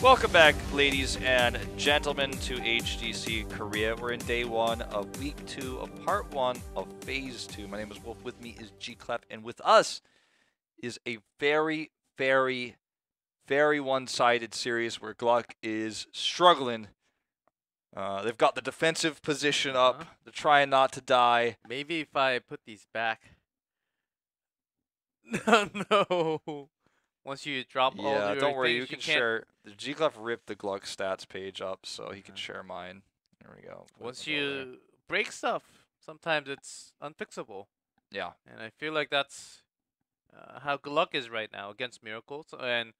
Welcome back, ladies and gentlemen, to HGC Korea. We're in day 1 of week 2 of part 1 of phase 2. My name is Wolf. With me is GLuck, and with us is a very, very, very one-sided series where GLuck is struggling. They've got the defensive position up. They're trying not to die. Maybe if I put these back. No. Once you drop all your don't worry. things, You can share. The GLuck ripped the GLuck stats page up, so he can share mine. There we go. Once you break stuff, sometimes it's unfixable. Yeah. And I feel like that's how GLuck is right now against Miracles. And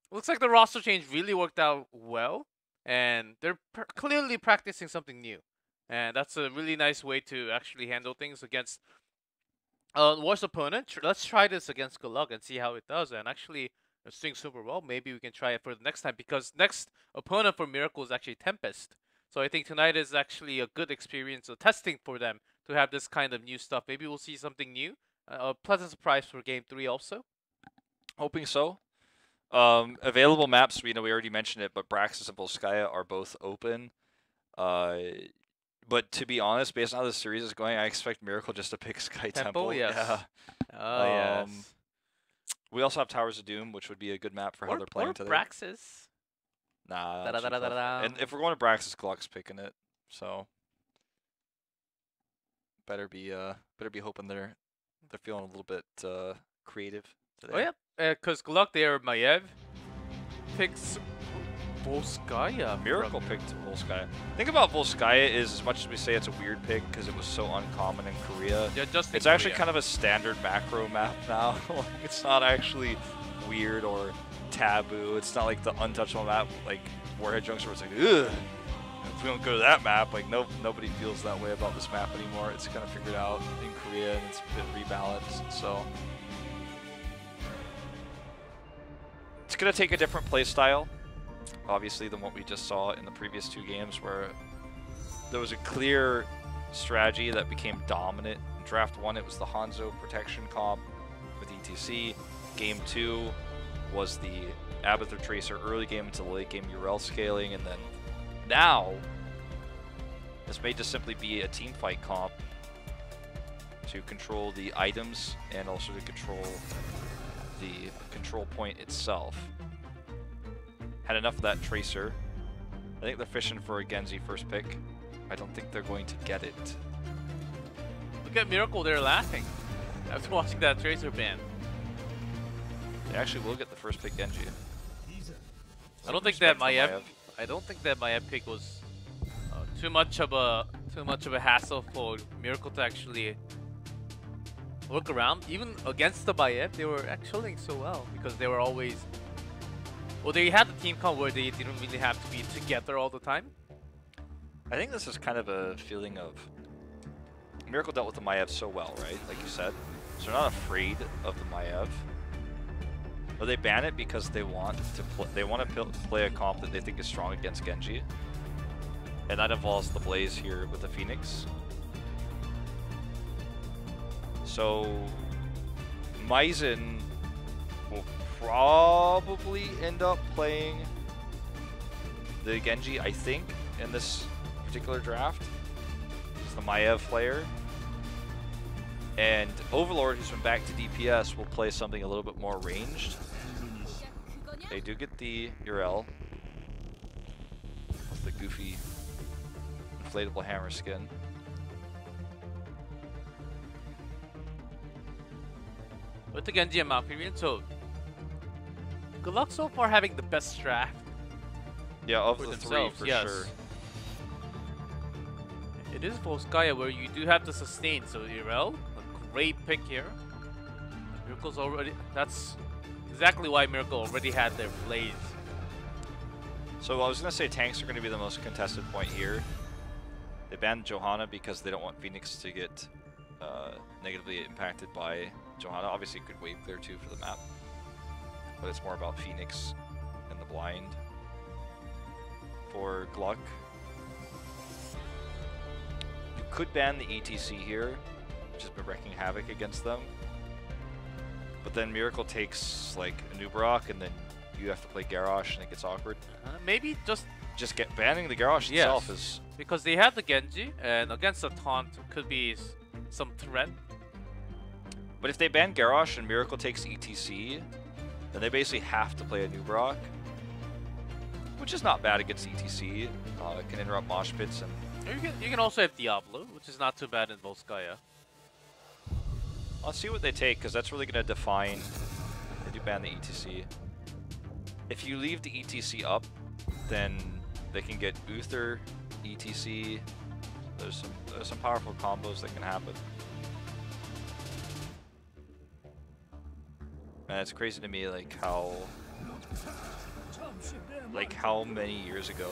looks like the roster change really worked out well. And they're clearly practicing something new. And that's a really nice way to actually handle things against worst opponent. Let's try this against GLuck and see how it does. And actually, it's doing super well. Maybe we can try it for the next time, because next opponent for Miracle is actually Tempest. So I think tonight is actually a good experience of testing for them to have this kind of new stuff. Maybe we'll see something new. A pleasant surprise for Game 3 also. Hoping so. Available maps, we already mentioned it, but Braxis and Volskaya are both open. But to be honest, based on how the series is going, I expect Miracle just to pick Sky Temple. Yes. Yeah. Oh, yes. We also have Towers of Doom, which would be a good map for how they're playing today. Braxis. Nah. And if we're going to Braxis, GLuck's picking it. So better be hoping they're feeling a little bit creative today. Oh yeah, because GLuck there, Maiev picks Volskaya. Miracle picked Volskaya. Think about Volskaya is, as much as we say it's a weird pick because it was so uncommon in Korea, Yeah, just in it's actually Korea. kind of a standard macro map now. It's not actually weird or taboo. It's not like the untouchable map like Warhead Junction where it's like, ugh, if we don't go to that map, like nobody feels that way about this map anymore. It's kind of figured out in Korea and it's been rebalanced. So it's going to take a different play style, obviously, than what we just saw in the previous 2 games, where there was a clear strategy that became dominant. In Draft 1, it was the Hanzo protection comp with ETC. Game 2 was the Abathur Tracer early game into the late game URL scaling, and then now this may just simply be a team fight comp to control the items and also to control the control point itself. Had enough of that Tracer. I think they're fishing for a Genji first pick. I don't think they're going to get it. Look at Miracle, they're laughing after watching that Tracer ban. They actually will get the first pick Genji. I don't think that Maiev pick was too much of a hassle for Miracle to actually look around. Even against the Maiev, they were actually so well because they were always. Well, they had the team comp where they didn't really have to be together all the time. I think this is kind of a feeling of Miracle dealt with the Maiev so well, right? Like you said, so they're not afraid of the Maiev. But they ban it because they want to play a comp that they think is strong against Genji, and that involves the Blaze here with the Phoenix. So Maizen will probably end up playing the Genji, I think, in this particular draft. This is the Maiev player. And Overlord, who's been back to DPS, will play something a little bit more ranged. They do get the URL with the goofy inflatable hammer skin. With the Genji and Malperion, so GLuck so far having the best draft. Yeah, of for the themselves, 3 for yes. sure. It is Volskaya where you do have to sustain, so URL, a great pick here. Miracle's already, that's exactly why Miracle already had their Blaze. So I was going to say tanks are going to be the most contested point here. They banned Johanna because they don't want Phoenix to get negatively impacted by Johanna. Obviously, good wave clear too for the map, but it's more about Phoenix and the blind. For GLuck, you could ban the ETC here, which has been wreaking havoc against them. But then Miracle takes like a Nubarak, and then you have to play Garrosh and it gets awkward. Maybe just Banning the Garrosh itself is... because they have the Genji, and against the taunt could be some threat. But if they ban Garrosh and Miracle takes ETC, then they basically have to play a new Brock, which is not bad against ETC. It can interrupt mosh pits, and you can also have Diablo, which is not too bad in Volskaya. Let's see what they take, because that's really going to define. They do ban the ETC. If you leave the ETC up, then they can get Uther, ETC. There's some powerful combos that can happen. Man, it's crazy to me like how many years ago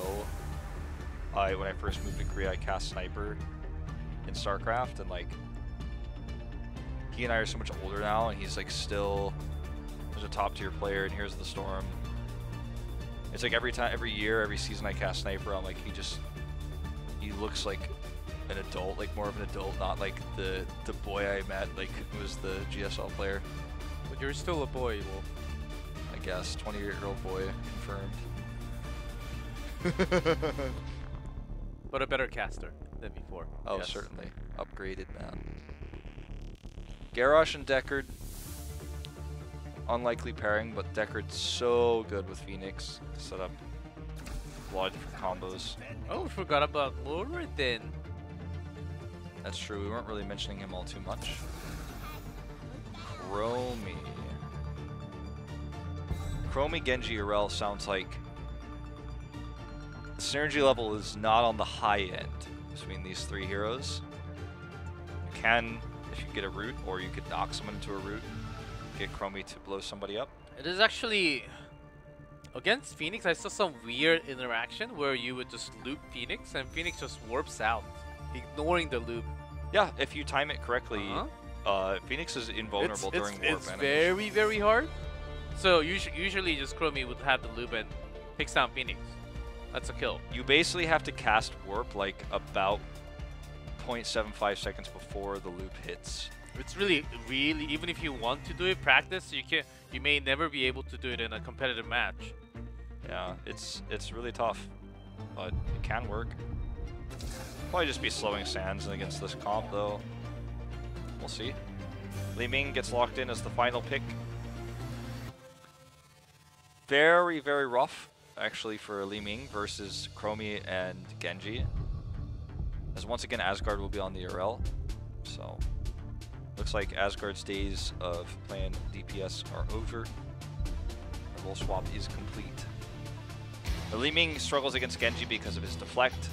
when I first moved to Korea, I cast Sniper in StarCraft, and like he and I are so much older now, and he's like still a top tier player, and here's the Storm. It's like every year, every season I cast Sniper, I'm like, he looks like an adult, like more of an adult, not like the boy I met, like who was the GSL player. But you're still a boy, Wolf. I guess, 28-year-old boy, confirmed. But a better caster than before. Oh, yes. Certainly. Upgraded, man. Garrosh and Deckard. Unlikely pairing, but Deckard's so good with Phoenix to set up a lot of different combos. Oh, we forgot about Luridin. That's true, we weren't really mentioning him all too much. Chromie. Chromie Genji Urel sounds like the synergy level is not on the high end between these three heroes. You can, if you get a root, or you could knock someone into a root, get Chromie to blow somebody up. It is actually, against Phoenix, I saw some weird interaction where you would just loop Phoenix and Phoenix just warps out, ignoring the loop. Yeah, if you time it correctly, Phoenix is invulnerable during warp. It's very, very hard. So usually just Chromie would have the loop and takes down Phoenix. That's a kill. You basically have to cast warp like about 0.75 seconds before the loop hits. It's really, even if you want to do it, practice, you may never be able to do it in a competitive match. Yeah, it's really tough, but it can work. Probably just be slowing Sands against this comp though. We'll see. Li Ming gets locked in as the final pick. Very, very rough actually for Li Ming versus Chromie and Genji. As once again Asgard will be on the URL, so looks like Asgard's days of playing DPS are over. The role swap is complete. The Li Ming struggles against Genji because of his deflect,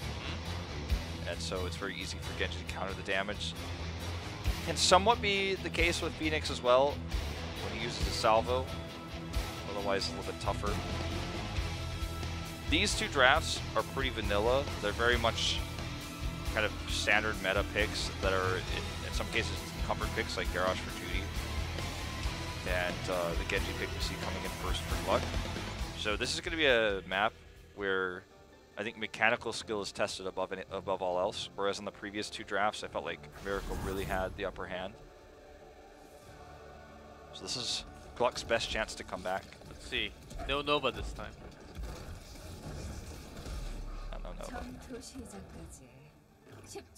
and so it's very easy for Genji to counter the damage. Can somewhat be the case with Phoenix as well when he uses his salvo, otherwise a little bit tougher. These two drafts are pretty vanilla. They're very much kind of standard meta picks that are in some cases comfort picks like Garrosh for Judy, and the Genji pick we see coming in first for GLuck. So this is going to be a map where I think mechanical skill is tested above all else, whereas in the previous two drafts I felt like Miracle really had the upper hand. So this is GLuck's best chance to come back. Let's see. No Nova this time. No Nova.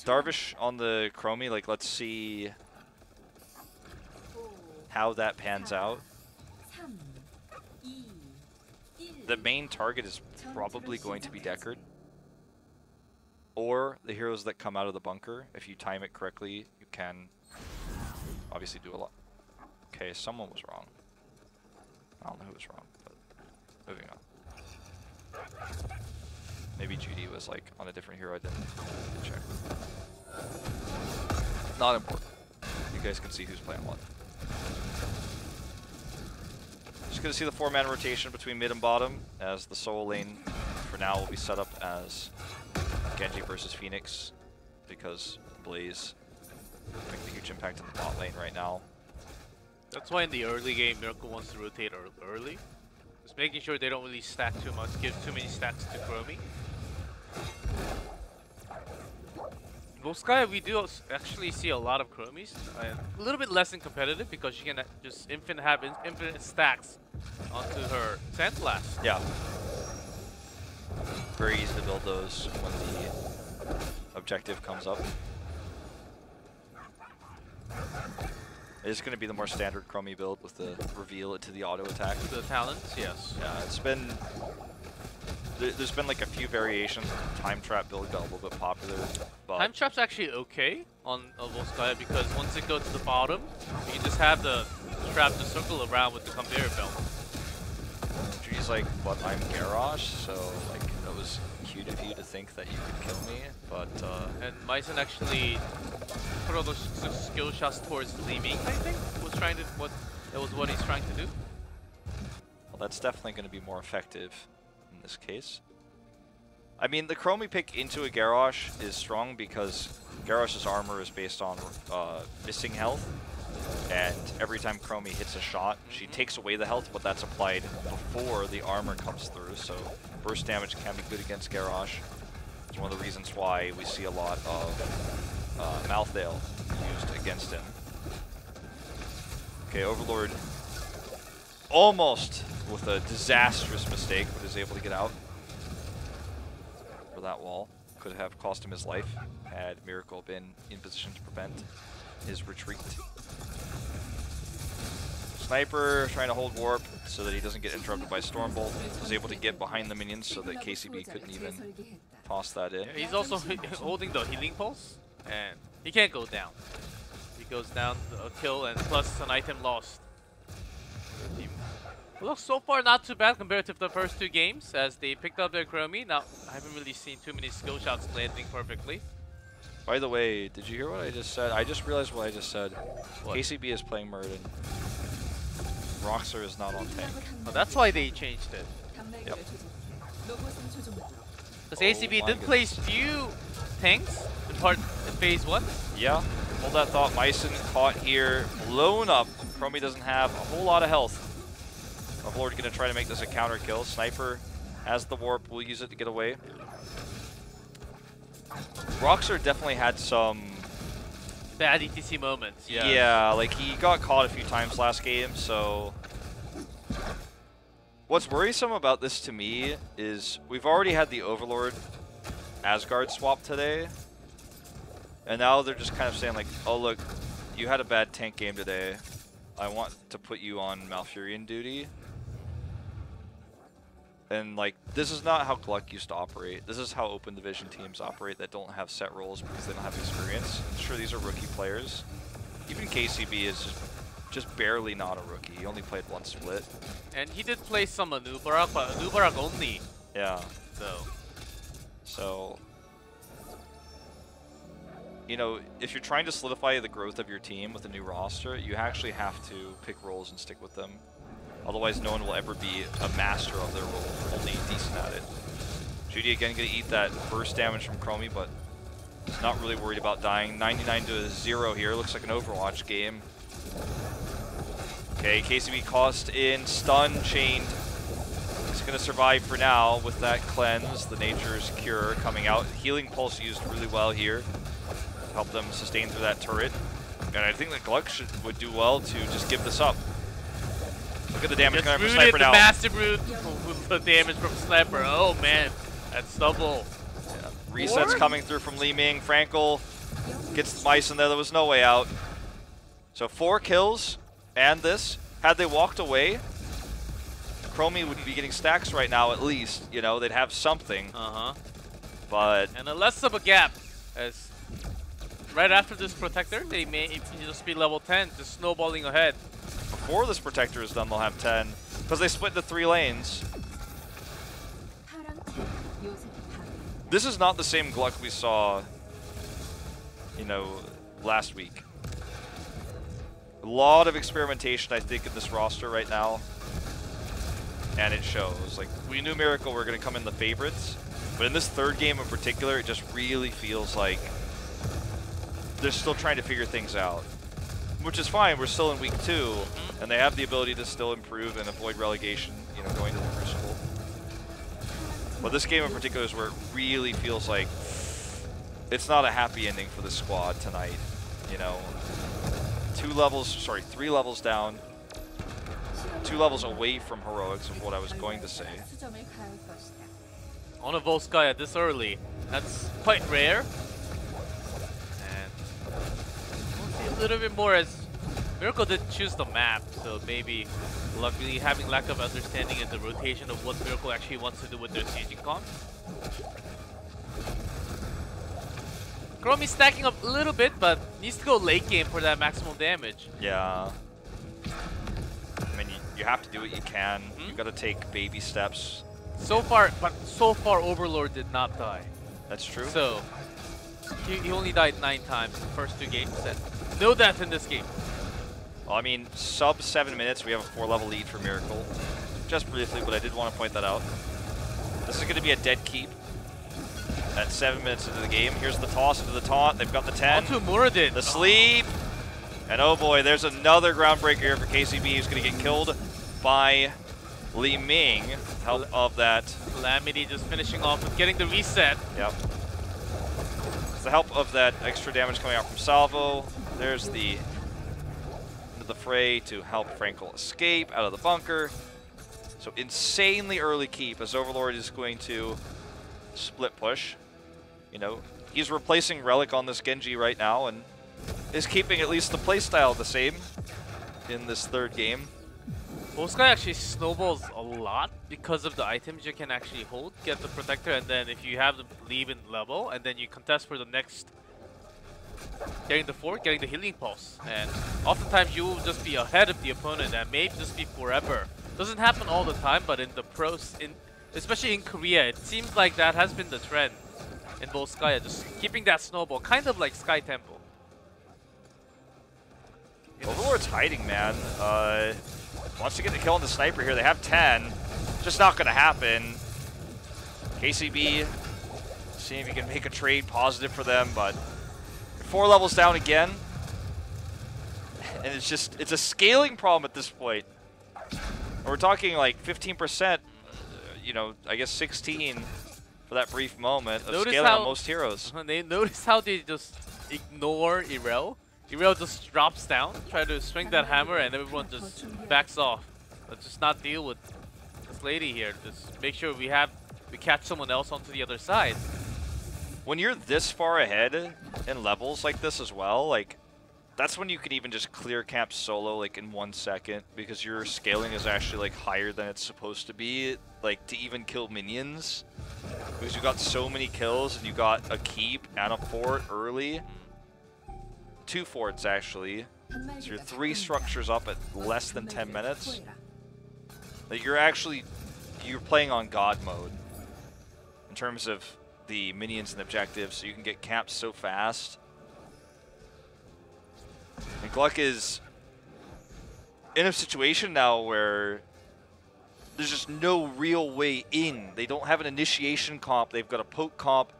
Darvish on the Chromie, like let's see how that pans out. The main target is probably going to be Deckard, or the heroes that come out of the bunker. If you time it correctly, you can obviously do a lot. Okay, someone was wrong. I don't know who was wrong, but moving on. Maybe Judy was like on a different hero. I didn't check. Not important. You guys can see who's playing what. Just gonna see the 4-man rotation between mid and bottom, as the solo lane for now will be set up as Genji versus Phoenix, because Blaze make a huge impact in the bot lane right now. That's why in the early game Miracle wants to rotate early. Just making sure they don't really stack too much, give too many stacks to Chromie. Volskaya, we do actually see a lot of Chromies. A little bit less in competitive because she can just have infinite stacks onto her Sandblast. Yeah. Very easy to build those when the objective comes up. It's going to be the more standard Chromie build with the reveal it to the auto attack. The talents, yes. Yeah, it's been... There's been like a few variations. Time Trap build got a little bit popular, but... Time Trap's actually okay on Volskaya because once it goes to the bottom, you can just have the trap to circle around with the conveyor belt. She's like, but I'm Garrosh, so like that was cute of you to think that you could kill me, but... And Myson actually put all those skill shots towards Li Ming, I think, that was what he's trying to do. Well, that's definitely going to be more effective in this case. I mean, the Chromie pick into a Garrosh is strong because Garrosh's armor is based on missing health, and every time Chromie hits a shot, she takes away the health, but that's applied before the armor comes through, so burst damage can be good against Garrosh. It's one of the reasons why we see a lot of Malthael used against him. Okay, Overlord almost with a disastrous mistake, but is able to get out for that wall. Could have cost him his life had Miracle been in position to prevent his retreat. Sniper trying to hold warp so that he doesn't get interrupted by Stormbolt. Was able to get behind the minions so that KCB couldn't even toss that in. Yeah, he's also holding the healing pulse, and he can't go down. He goes down, a kill, and plus an item lost. Looks so far not too bad compared to the first two games as they picked up their Chromie. Now, I haven't really seen too many skill shots landing perfectly. By the way, did you hear what I just said? I just realized what I just said. What? KCB is playing Murden. Roxer is not on tank. Oh, that's why they changed it. Yep. Because ACB did place few tanks in phase 1. Yeah, hold that thought. Myson caught here, blown up. Chromie doesn't have a whole lot of health. Overlord going to try to make this a counter kill. Sniper has the warp, will use it to get away. Roxer definitely had some bad ETC moments. Yeah. Yeah, like he got caught a few times last game, so what's worrisome about this to me is we've already had the Overlord Asgard swap today, and now they're just kind of saying like, oh look, you had a bad tank game today. I want to put you on Malfurion duty. And like, this is not how GLuck used to operate. This is how open division teams operate that don't have set roles because they don't have experience. And sure, these are rookie players. Even KCB is just barely not a rookie. He only played one split. And he did play some Anubarak, but Anubarak only. Yeah. So, you know, if you're trying to solidify the growth of your team with a new roster, you actually have to pick roles and stick with them. Otherwise, no one will ever be a master of their role, only decent at it. Judy again going to eat that burst damage from Chromie, but he's not really worried about dying. 99 to 0 here. Looks like an Overwatch game. Okay, KCB cost in, stun, chained. He's going to survive for now with that cleanse, the Nature's Cure coming out. Healing Pulse used really well here. Help them sustain through that turret. And I think that GLuck would do well to just give this up. Look at the damage coming from Sniper now. Massive root the damage from Sniper. Oh man, that's double. Yeah. Resets coming through from Li Ming. Frankel gets the mice in there. There was no way out. So 4 kills and this. Had they walked away, Chromie would be getting stacks right now at least. You know, they'd have something. But and a less of a gap as right after this Protector, they may just be level 10, just snowballing ahead. Before this Protector is done, they'll have 10 because they split into 3 lanes. This is not the same GLuck we saw, you know, last week. A lot of experimentation, I think, in this roster right now, and it shows. Like, we knew Miracle were going to come in the favorites, but in this third game in particular, it just really feels like they're still trying to figure things out. Which is fine, we're still in week 2, and they have the ability to still improve and avoid relegation, you know, going to the Crucible. But this game in particular is where it really feels like it's not a happy ending for the squad tonight. You know, 3 levels down, 2 levels away from heroics of what I was going to say. On a Volskaya this early, that's quite rare. And we'll see a little bit more as Miracle did choose the map, so maybe luckily having lack of understanding in the rotation of what Miracle actually wants to do with their staging comp. Chromie stacking up a little bit, but needs to go late game for that maximum damage. Yeah. I mean, you have to do what you can. You've got to take baby steps. So far Overlord did not die. That's true. So, he only died 9 times in the first 2 games, and no death in this game. Well, I mean, sub 7 minutes, we have a 4-level lead for Miracle. Just briefly, but I did want to point that out. This is going to be a dead keep at 7 minutes into the game. Here's the toss into the taunt. They've got the 10. Onto Muradin. The sleep. And oh boy, there's another groundbreaker here for KCB who's going to get killed by Li Ming. Help of that. Calamity just finishing off with getting the reset. Yep. It's the help of that extra damage coming out from Salvo. There's the into the fray to help Frankel escape out of the bunker. So insanely early keep as Overlord is going to split push. You know, he's replacing Relic on this Genji right now and is keeping at least the playstyle the same in this 3rd game. Volskaya actually snowballs a lot because of the items you can actually hold, get the protector, and then if you have them leave in level, and then you contest for the next, getting the fort, getting the healing pulse. And oftentimes you will just be ahead of the opponent and maybe just be forever. Doesn't happen all the time, but in the pros, especially in Korea, it seems like that has been the trend in Volskaya, just keeping that snowball, kind of like Sky Temple. Overlord's hiding, man. Wants to get the kill on the sniper here. They have 10. Just not going to happen. KCB, seeing if he can make a trade positive for them, but 4 levels down again. And it's a scaling problem at this point. We're talking like 15%, you know, I guess 16 for that brief moment of scaling on most heroes. Notice how they just ignore Irel. Irel just drops down, try to swing that hammer, and everyone just backs off. Let's just not deal with this lady here. Just make sure we catch someone else onto the other side. When you're this far ahead in levels like this as well, like that's when you can even just clear camp solo like in 1 second because your scaling is actually like higher than it's supposed to be, like to even kill minions. Because you got so many kills and you got a keep and a fort early. 2 forts actually. So you're 3 structures up at less than 10 minutes. Like you're playing on God mode in terms of the minions and objectives, so you can get camped so fast. And GLuck is in a situation now where there's just no real way in. They don't have an initiation comp. They've got a poke comp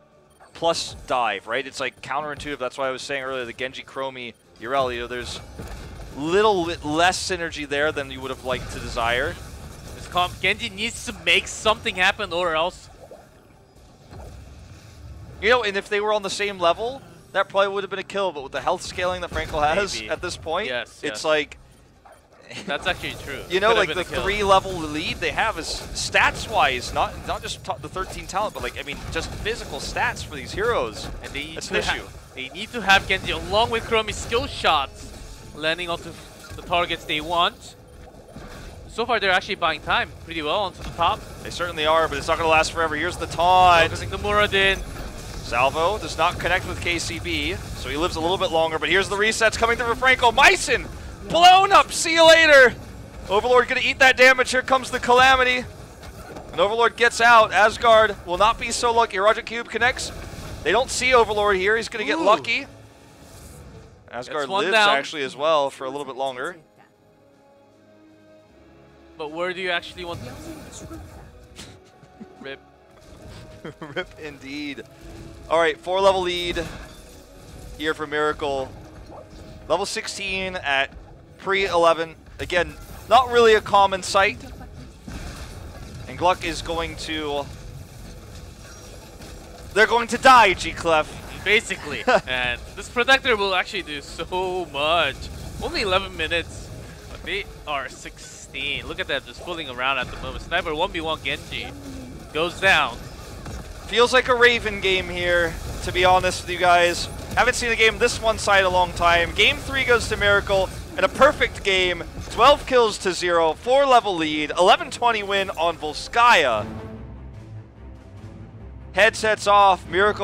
plus dive, right? It's like counterintuitive. That's why I was saying earlier, the Genji, Chromie, Urel, you know, there's little bit less synergy there than you would have liked to desire. This comp, Genji needs to make something happen or else. You know, and if they were on the same level, that probably would have been a kill, but with the health scaling that Frankel has at this point, it's like... That's actually true. You know, like the 3-level lead they have is stats-wise, not just the 13 talent, but like, I mean, just physical stats for these heroes. And that's an issue. They need to have Genji along with Chromie's skill shots landing onto the targets they want. So far, they're actually buying time pretty well onto the top. They certainly are, but it's not going to last forever. Here's the taunt. Focusing the Muradin. Salvo does not connect with KCB, so he lives a little bit longer, but here's the resets coming through for Frankel. Myson! Blown up! See you later! Overlord gonna eat that damage. Here comes the Calamity. And Overlord gets out. Asgard will not be so lucky. Roger Cube connects. They don't see Overlord here. He's gonna get lucky. Asgard lives actually as well for a little bit longer. But where do you actually want... Rip. Rip indeed. Alright, 4-level lead here for Miracle. Level 16 at pre-11. Again, not really a common sight. And GLuck is going to... They're going to die, GLuck. basically. And this Protector will actually do so much. Only 11 minutes, but they are 16. Look at that, just fooling around at the moment. Sniper 1v1 Genji goes down. Feels like a Raven game here, to be honest with you guys. Haven't seen a game this one-sided in a long time. Game 3 goes to Miracle, and a perfect game. 12 kills to 0, 4-level lead, 11-20 win on Volskaya. Headsets off, Miracle